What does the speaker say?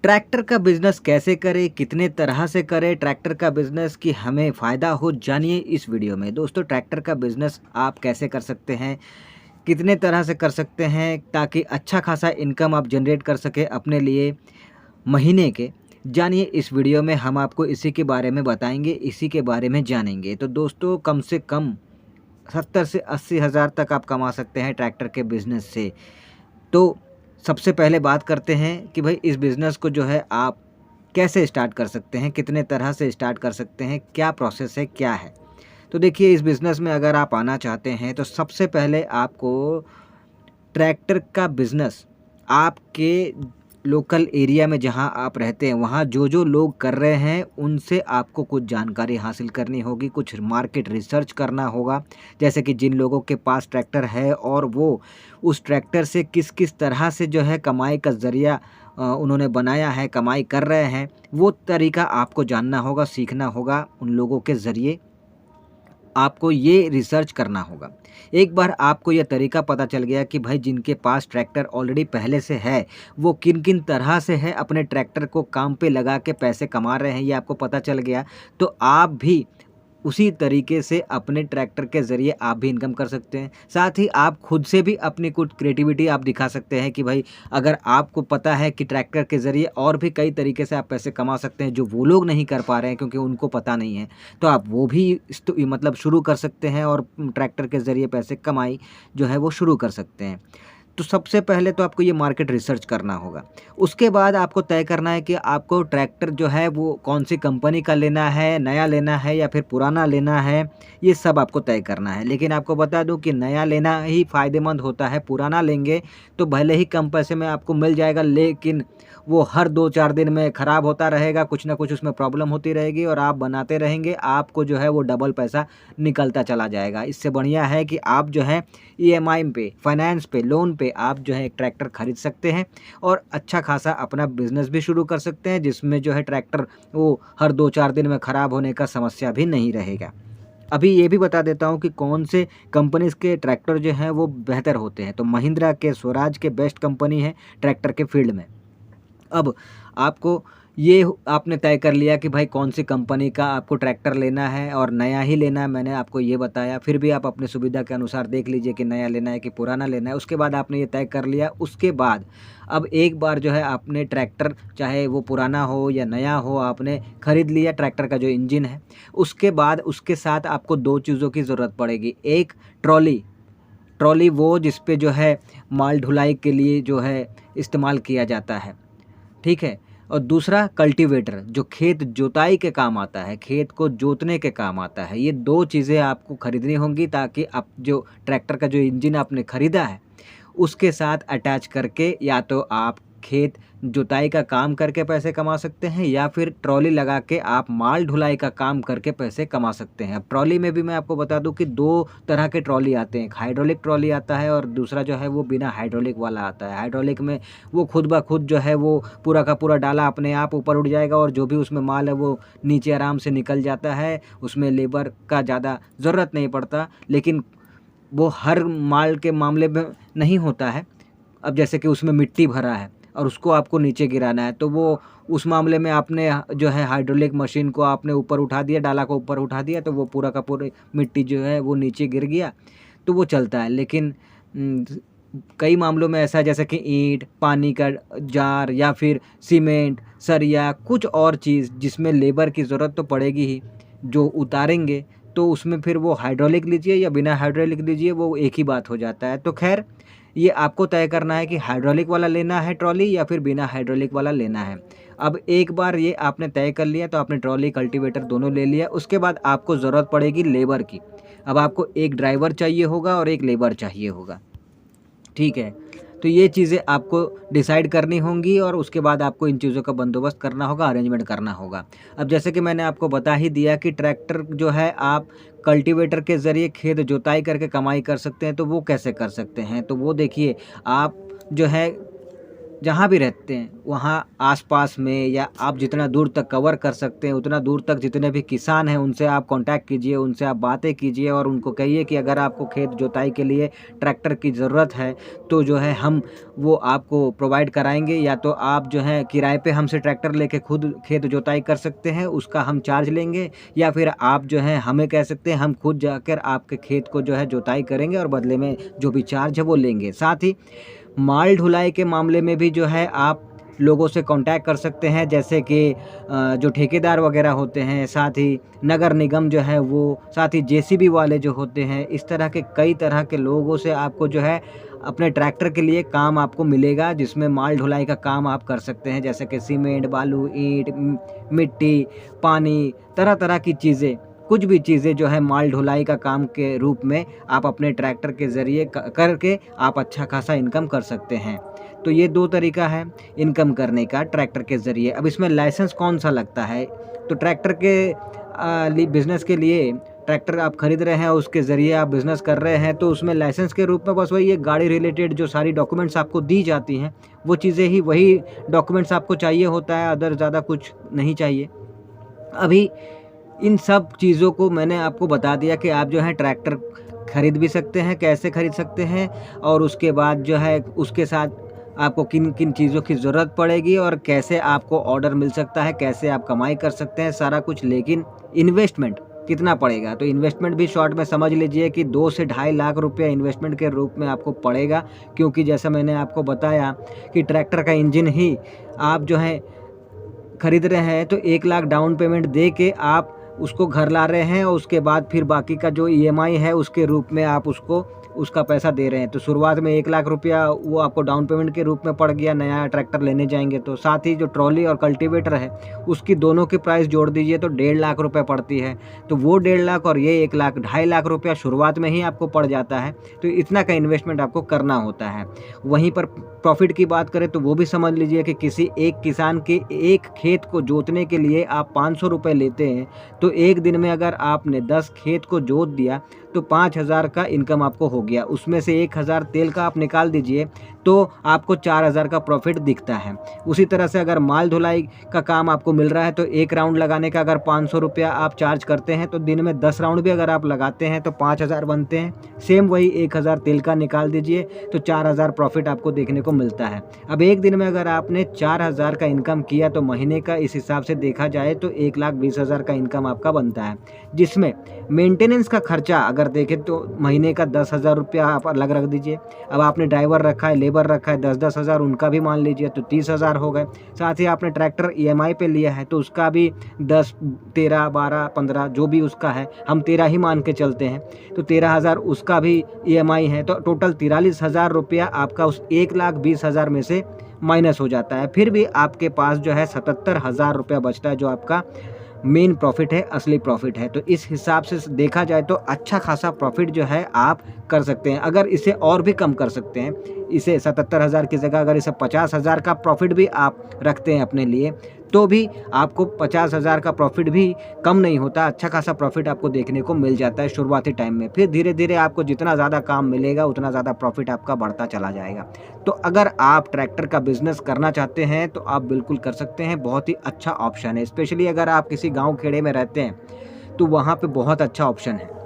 Tractor का business कैसे करें, कितने तरह से करें ट्रैक्टर का बिज़नेस कि हमें फ़ायदा हो, जानिए इस वीडियो में। दोस्तों ट्रैक्टर का बिज़नेस आप कैसे कर सकते हैं, कितने तरह से कर सकते हैं ताकि अच्छा खासा इनकम आप जनरेट कर सकें अपने लिए महीने के। जानिए इस वीडियो में हम आपको इसी के बारे में बताएँगे, इसी के बारे में जानेंगे। तो दोस्तों कम से कम 70 से 80 हज़ार तक आप कमा सकते हैं ट्रैक्टर के बिज़नेस से। तो सबसे पहले बात करते हैं कि भाई इस बिज़नेस को जो है आप कैसे स्टार्ट कर सकते हैं, कितने तरह से स्टार्ट कर सकते हैं, क्या प्रोसेस है, क्या है? तो देखिए इस बिज़नेस में अगर आप आना चाहते हैं तो सबसे पहले आपको ट्रैक्टर का बिज़नेस आपके लोकल एरिया में जहाँ आप रहते हैं, वहाँ जो-जो लोग कर रहे हैं, उनसे आपको कुछ जानकारी हासिल करनी होगी, कुछ मार्केट रिसर्च करना होगा। जैसे कि जिन लोगों के पास ट्रैक्टर है और वो उस ट्रैक्टर से किस-किस तरह से जो है कमाई का ज़रिया उन्होंने बनाया है, कमाई कर रहे हैं, वो तरीका आपको जानना होगा, सीखना होगा उन लोगों के ज़रिए। आपको ये रिसर्च करना होगा। एक बार आपको ये तरीका पता चल गया कि भाई जिनके पास ट्रैक्टर ऑलरेडी पहले से है, वो किन-किन तरह से है अपने ट्रैक्टर को काम पे लगा के पैसे कमा रहे हैं, ये आपको पता चल गया, तो आप भी उसी तरीके से अपने ट्रैक्टर के ज़रिए आप भी इनकम कर सकते हैं। साथ ही आप खुद से भी अपनी कुछ क्रिएटिविटी आप दिखा सकते हैं कि भाई अगर आपको पता है कि ट्रैक्टर के ज़रिए और भी कई तरीके से आप पैसे कमा सकते हैं, जो वो लोग नहीं कर पा रहे हैं क्योंकि उनको पता नहीं है। तो आप वो भी मतलब शुरू कर सकते हैं और ट्रैक्टर के ज़रिए पैसे कमाई जो है वो शुरू कर सकते हैं। तो सबसे पहले तो आपको ये मार्केट रिसर्च करना होगा। उसके बाद आपको तय करना है कि आपको ट्रैक्टर जो है वो कौन-सी कंपनी का लेना है, नया लेना है या फिर पुराना लेना है, ये सब आपको तय करना है। लेकिन आपको बता दूँ कि नया लेना ही फ़ायदेमंद होता है, पुराना लेंगे तो भले ही कम पैसे में आपको मिल जाएगा, लेकिन वो हर 2-4 दिन में ख़राब होता रहेगा, कुछ न कुछ उसमें प्रॉब्लम होती रहेगी और आप बनाते रहेंगे, आपको जो है वो डबल पैसा निकलता चला जाएगा। इससे बढ़िया है कि आप जो है ईएमआई पे, फाइनेंस पे, लोन पे आप जो है एक ट्रैक्टर खरीद सकते हैं और अच्छा खासा अपना बिज़नेस भी शुरू कर सकते हैं, जिसमें जो है ट्रैक्टर वो हर 2-4 दिन में ख़राब होने का समस्या भी नहीं रहेगा। अभी ये भी बता देता हूँ कि कौन से कंपनीज़ के ट्रैक्टर जो हैं वो बेहतर होते हैं। तो महिंद्रा के, स्वराज के बेस्ट कंपनी है ट्रैक्टर के फ़ील्ड में। अब आपको ये आपने तय कर लिया कि भाई कौन-सी कंपनी का आपको ट्रैक्टर लेना है और नया ही लेना है, मैंने आपको ये बताया। फिर भी आप अपनी सुविधा के अनुसार देख लीजिए कि नया लेना है कि पुराना लेना है। उसके बाद आपने ये तय कर लिया, उसके बाद अब एक बार जो है आपने ट्रैक्टर चाहे वो पुराना हो या नया हो, आपने खरीद लिया ट्रैक्टर का जो इंजन है। उसके बाद उसके साथ आपको 2 चीज़ों की ज़रूरत पड़ेगी। एक ट्रॉली, ट्रॉली वो जिस पे जो है माल ढुलाई के लिए जो है इस्तेमाल किया जाता है। ठीक है? और दूसरा कल्टीवेटर जो खेत जोताई के काम आता है, खेत को जोतने के काम आता है। ये 2 चीज़ें आपको खरीदनी होंगी ताकि आप जो ट्रैक्टर का जो इंजन आपने खरीदा है, उसके साथ अटैच करके या तो आप खेत जुताई का काम करके पैसे कमा सकते हैं या फिर ट्रॉली लगा के आप माल ढुलाई का काम करके पैसे कमा सकते हैं। अब ट्रॉली में भी मैं आपको बता दूं कि 2 तरह के ट्रॉली आते हैं। एक हाइड्रोलिक ट्रॉली आता है और दूसरा जो है वो बिना हाइड्रोलिक वाला आता है। हाइड्रोलिक में वो खुद ब खुद जो है वो पूरा का पूरा डाला अपने आप ऊपर उठ जाएगा और जो भी उसमें माल है वो नीचे आराम से निकल जाता है। उसमें लेबर का ज़्यादा ज़रूरत नहीं पड़ता, लेकिन वो हर माल के मामले में नहीं होता है। अब जैसे कि उसमें मिट्टी भरा है और उसको आपको नीचे गिराना है, तो वो उस मामले में आपने जो है हाइड्रोलिक मशीन को आपने ऊपर उठा दिया, डाला को ऊपर उठा दिया, तो वो पूरा का पूरी मिट्टी जो है वो नीचे गिर गया, तो वो चलता है। लेकिन उम, कई मामलों में ऐसा है जैसे कि ईंट, पानी का जार या फिर सीमेंट, सरिया, कुछ और चीज़ जिसमें लेबर की ज़रूरत तो पड़ेगी ही, जो उतारेंगे, तो उसमें फिर वो हाइड्रोलिक लीजिए या बिना हाइड्रोलिक लीजिए, वो एक ही बात हो जाता है। तो ख़ैर ये आपको तय करना है कि हाइड्रोलिक वाला लेना है ट्रॉली या फिर बिना हाइड्रोलिक वाला लेना है। अब एक बार ये आपने तय कर लिया तो आपने ट्रॉली, कल्टीवेटर दोनों ले लिया, उसके बाद आपको ज़रूरत पड़ेगी लेबर की। अब आपको एक ड्राइवर चाहिए होगा और एक लेबर चाहिए होगा, ठीक है? तो ये चीज़ें आपको डिसाइड करनी होंगी और उसके बाद आपको इन चीज़ों का बंदोबस्त करना होगा, अरेंजमेंट करना होगा। अब जैसे कि मैंने आपको बता ही दिया कि ट्रैक्टर जो है आप कल्टीवेटर के ज़रिए खेत जोताई करके कमाई कर सकते हैं, तो वो कैसे कर सकते हैं? तो वो देखिए आप जो है जहाँ भी रहते हैं वहाँ आसपास में, या आप जितना दूर तक कवर कर सकते हैं उतना दूर तक जितने भी किसान हैं उनसे आप कांटेक्ट कीजिए, उनसे आप बातें कीजिए और उनको कहिए कि अगर आपको खेत जोताई के लिए ट्रैक्टर की ज़रूरत है तो जो है हम वो आपको प्रोवाइड कराएंगे, या तो आप जो है किराए पे हमसे ट्रैक्टर लेके खुद खेत जोताई कर सकते हैं, उसका हम चार्ज लेंगे, या फिर आप जो है हमें कह सकते हैं हम खुद जाकर आपके खेत को जो है जोताई करेंगे और बदले में जो भी चार्ज है वो लेंगे। साथ ही माल ढुलाई के मामले में भी जो है आप लोगों से कांटेक्ट कर सकते हैं, जैसे कि जो ठेकेदार वगैरह होते हैं, साथ ही नगर निगम जो है वो, साथ ही जेसीबी वाले जो होते हैं, इस तरह के कई तरह के लोगों से आपको जो है अपने ट्रैक्टर के लिए काम आपको मिलेगा, जिसमें माल ढुलाई का काम आप कर सकते हैं, जैसे कि सीमेंट, बालू, ईंट, मिट्टी, पानी, तरह तरह की चीज़ें, कुछ भी चीज़ें जो है माल ढुलाई का काम के रूप में आप अपने ट्रैक्टर के ज़रिए करके आप अच्छा खासा इनकम कर सकते हैं। तो ये 2 तरीका है इनकम करने का ट्रैक्टर के ज़रिए। अब इसमें लाइसेंस कौन-सा लगता है? तो ट्रैक्टर के बिज़नेस के लिए ट्रैक्टर आप खरीद रहे हैं, उसके ज़रिए आप बिज़नेस कर रहे हैं, तो उसमें लाइसेंस के रूप में बस वही एक गाड़ी रिलेटेड जो सारी डॉक्यूमेंट्स आपको दी जाती हैं, वो चीज़ें ही, वही डॉक्यूमेंट्स आपको चाहिए होता है, अदर ज़्यादा कुछ नहीं चाहिए। अभी इन सब चीज़ों को मैंने आपको बता दिया कि आप जो है ट्रैक्टर खरीद भी सकते हैं, कैसे खरीद सकते हैं, और उसके बाद जो है उसके साथ आपको किन-किन चीज़ों की ज़रूरत पड़ेगी और कैसे आपको ऑर्डर मिल सकता है, कैसे आप कमाई कर सकते हैं, सारा कुछ। लेकिन इन्वेस्टमेंट कितना पड़ेगा? तो इन्वेस्टमेंट भी शॉर्ट में समझ लीजिए कि 2 से ढाई लाख रुपया इन्वेस्टमेंट के रूप में आपको पड़ेगा, क्योंकि जैसा मैंने आपको बताया कि ट्रैक्टर का इंजन ही आप जो है खरीद रहे हैं, तो 1 लाख डाउन पेमेंट दे के आप उसको घर ला रहे हैं और उसके बाद फिर बाकी का जो ईएमआई है उसके रूप में आप उसका पैसा दे रहे हैं। तो शुरुआत में 1 लाख रुपया वो आपको डाउन पेमेंट के रूप में पड़ गया नया ट्रैक्टर लेने जाएँगे तो। साथ ही जो ट्रॉली और कल्टीवेटर है उसकी दोनों की प्राइस जोड़ दीजिए तो 1.5 लाख रुपए पड़ती है। तो वो 1.5 लाख और ये 1 लाख, 2.5 लाख रुपया शुरुआत में ही आपको पड़ जाता है। तो इतना का इन्वेस्टमेंट आपको करना होता है। वहीं पर प्रॉफ़िट की बात करें तो वो भी समझ लीजिए कि किसी एक किसान के एक खेत को जोतने के लिए आप 500 रुपए लेते हैं, तो एक दिन में अगर आपने 10 खेत को जोत दिया तो 5,000 का इनकम आपको हो गया। उसमें से 1,000 तेल का आप निकाल दीजिए तो आपको 4,000 का प्रॉफ़िट दिखता है। उसी तरह से अगर माल धुलाई का काम आपको मिल रहा है तो एक राउंड लगाने का अगर 500 रुपया आप चार्ज करते हैं तो दिन में 10 राउंड भी अगर आप लगाते हैं तो 5,000 बनते हैं। सेम वही 1,000 तेल का निकाल दीजिए तो 4,000 प्रॉफ़िट आपको देखने को मिलता है। अब एक दिन में अगर आपने 4,000 का इनकम किया तो महीने का इस हिसाब से देखा जाए तो 1,20,000 का इनकम आपका बनता है, जिसमें मेंटेनेंस का खर्चा अगर देखें तो महीने का 10,000 रुपया आप अलग रख दीजिए। अब आपने ड्राइवर रखा है, लेबर रखा है, 10-10 हज़ार उनका भी मान लीजिए तो 30,000 हो गए। साथ ही आपने ट्रैक्टर ईएमआई पे लिया है तो उसका भी 10, 13, 12, 15 जो भी उसका है, हम 13 ही मान के चलते हैं, तो 13,000 उसका भी ईएमआई है, तो टोटल 43,000 रुपया आपका उस 1,20,000 में से माइनस हो जाता है। फिर भी आपके पास जो है 77,000 रुपया बचता है, जो आपका मेन प्रॉफिट है, असली प्रॉफिट है। तो इस हिसाब से देखा जाए तो अच्छा खासा प्रॉफिट जो है आप कर सकते हैं। अगर इसे और भी कम कर सकते हैं, इसे 77,000 की जगह अगर इसे 50,000 का प्रॉफिट भी आप रखते हैं अपने लिए, तो भी आपको 50,000 का प्रॉफिट भी कम नहीं होता। अच्छा खासा प्रॉफिट आपको देखने को मिल जाता है शुरुआती टाइम में। फिर धीरे-धीरे आपको जितना ज़्यादा काम मिलेगा उतना ज़्यादा प्रॉफिट आपका बढ़ता चला जाएगा। तो अगर आप ट्रैक्टर का बिज़नेस करना चाहते हैं तो आप बिल्कुल कर सकते हैं, बहुत ही अच्छा ऑप्शन है। स्पेशली अगर आप किसी गाँव खेड़े में रहते हैं तो वहाँ पे बहुत अच्छा ऑप्शन है।